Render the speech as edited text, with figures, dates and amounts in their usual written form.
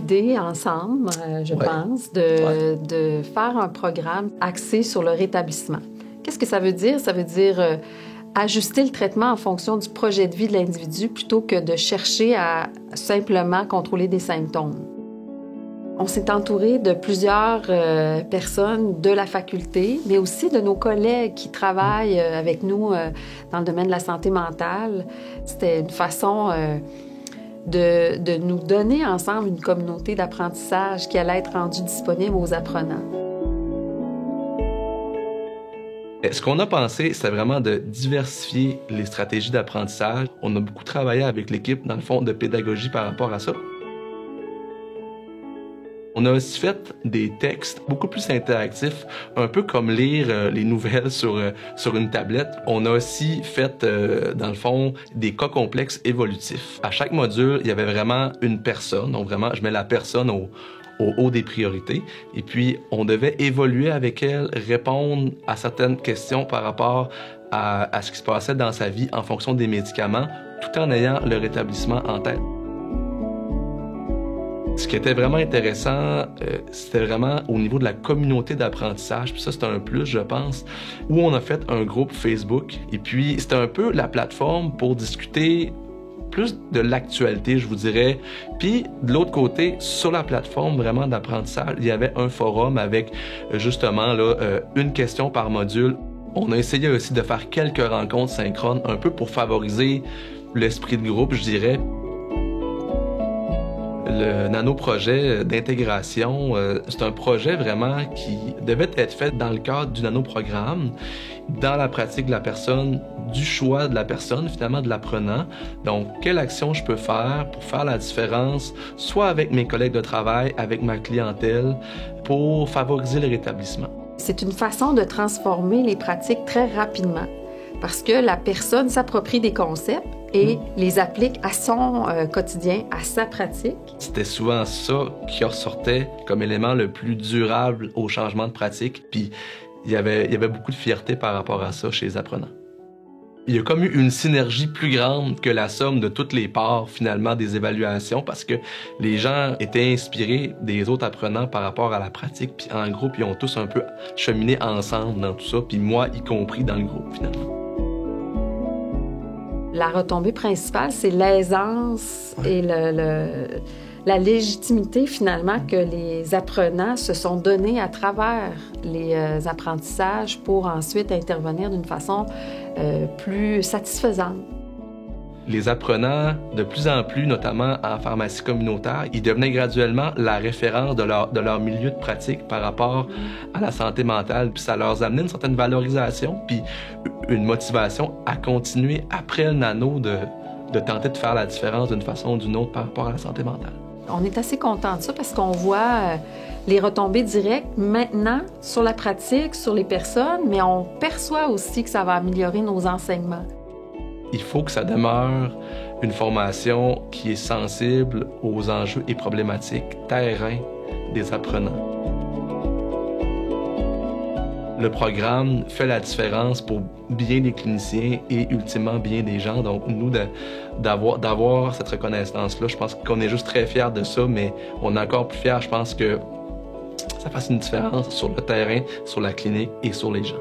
l'idée ensemble, je pense, de faire un programme axé sur le rétablissement. Qu'est-ce que ça veut dire? Ça veut dire ajuster le traitement en fonction du projet de vie de l'individu plutôt que de chercher à simplement contrôler des symptômes. On s'est entouré de plusieurs personnes de la faculté, mais aussi de nos collègues qui travaillent avec nous dans le domaine de la santé mentale. C'était une façon de nous donner ensemble une communauté d'apprentissage qui allait être rendue disponible aux apprenants. Ce qu'on a pensé, c'est vraiment de diversifier les stratégies d'apprentissage. On a beaucoup travaillé avec l'équipe, dans le fond, de pédagogie par rapport à ça. On a aussi fait des textes beaucoup plus interactifs, un peu comme lire les nouvelles sur une tablette. On a aussi fait, dans le fond, des cas complexes évolutifs. À chaque module, il y avait vraiment une personne. Donc vraiment, je mets la personne au haut des priorités. Et puis, on devait évoluer avec elle, répondre à certaines questions par rapport à ce qui se passait dans sa vie en fonction des médicaments, tout en ayant le rétablissement en tête. Ce qui était vraiment intéressant, c'était vraiment au niveau de la communauté d'apprentissage. Puis ça, c'était un plus, je pense, où on a fait un groupe Facebook. Et puis, c'était un peu la plateforme pour discuter plus de l'actualité, je vous dirais. Puis, de l'autre côté, sur la plateforme vraiment d'apprentissage, il y avait un forum avec, justement, là, une question par module. On a essayé aussi de faire quelques rencontres synchrones, un peu pour favoriser l'esprit de groupe, je dirais. Le nanoprojet d'intégration, c'est un projet vraiment qui devait être fait dans le cadre du nanoprogramme, dans la pratique de la personne, du choix de la personne, finalement de l'apprenant. Donc, quelle action je peux faire pour faire la différence, soit avec mes collègues de travail, avec ma clientèle, pour favoriser le rétablissement. C'est une façon de transformer les pratiques très rapidement parce que la personne s'approprie des concepts et les applique à son quotidien, à sa pratique. C'était souvent ça qui ressortait comme élément le plus durable au changement de pratique. Puis il y avait beaucoup de fierté par rapport à ça chez les apprenants. Il y a comme eu une synergie plus grande que la somme de toutes les parts, finalement, des évaluations, parce que les gens étaient inspirés des autres apprenants par rapport à la pratique, puis en groupe, ils ont tous un peu cheminé ensemble dans tout ça, puis moi, y compris dans le groupe, finalement. La retombée principale, c'est l'aisance et la légitimité, finalement, que les apprenants se sont donnés à travers les apprentissages pour ensuite intervenir d'une façon plus satisfaisante. Les apprenants, de plus en plus, notamment en pharmacie communautaire, ils devenaient graduellement la référence de leur milieu de pratique par rapport à la santé mentale. Puis ça leur amenait une certaine valorisation, puis une motivation à continuer après le nano de tenter de faire la différence d'une façon ou d'une autre par rapport à la santé mentale. On est assez content de ça parce qu'on voit les retombées directes maintenant sur la pratique, sur les personnes, mais on perçoit aussi que ça va améliorer nos enseignements. Il faut que ça demeure une formation qui est sensible aux enjeux et problématiques terrain des apprenants. Le programme fait la différence pour bien des cliniciens et ultimement bien des gens. Donc, nous, d'avoir cette reconnaissance-là, je pense qu'on est juste très fiers de ça, mais on est encore plus fiers, je pense, que ça fasse une différence sur le terrain, sur la clinique et sur les gens.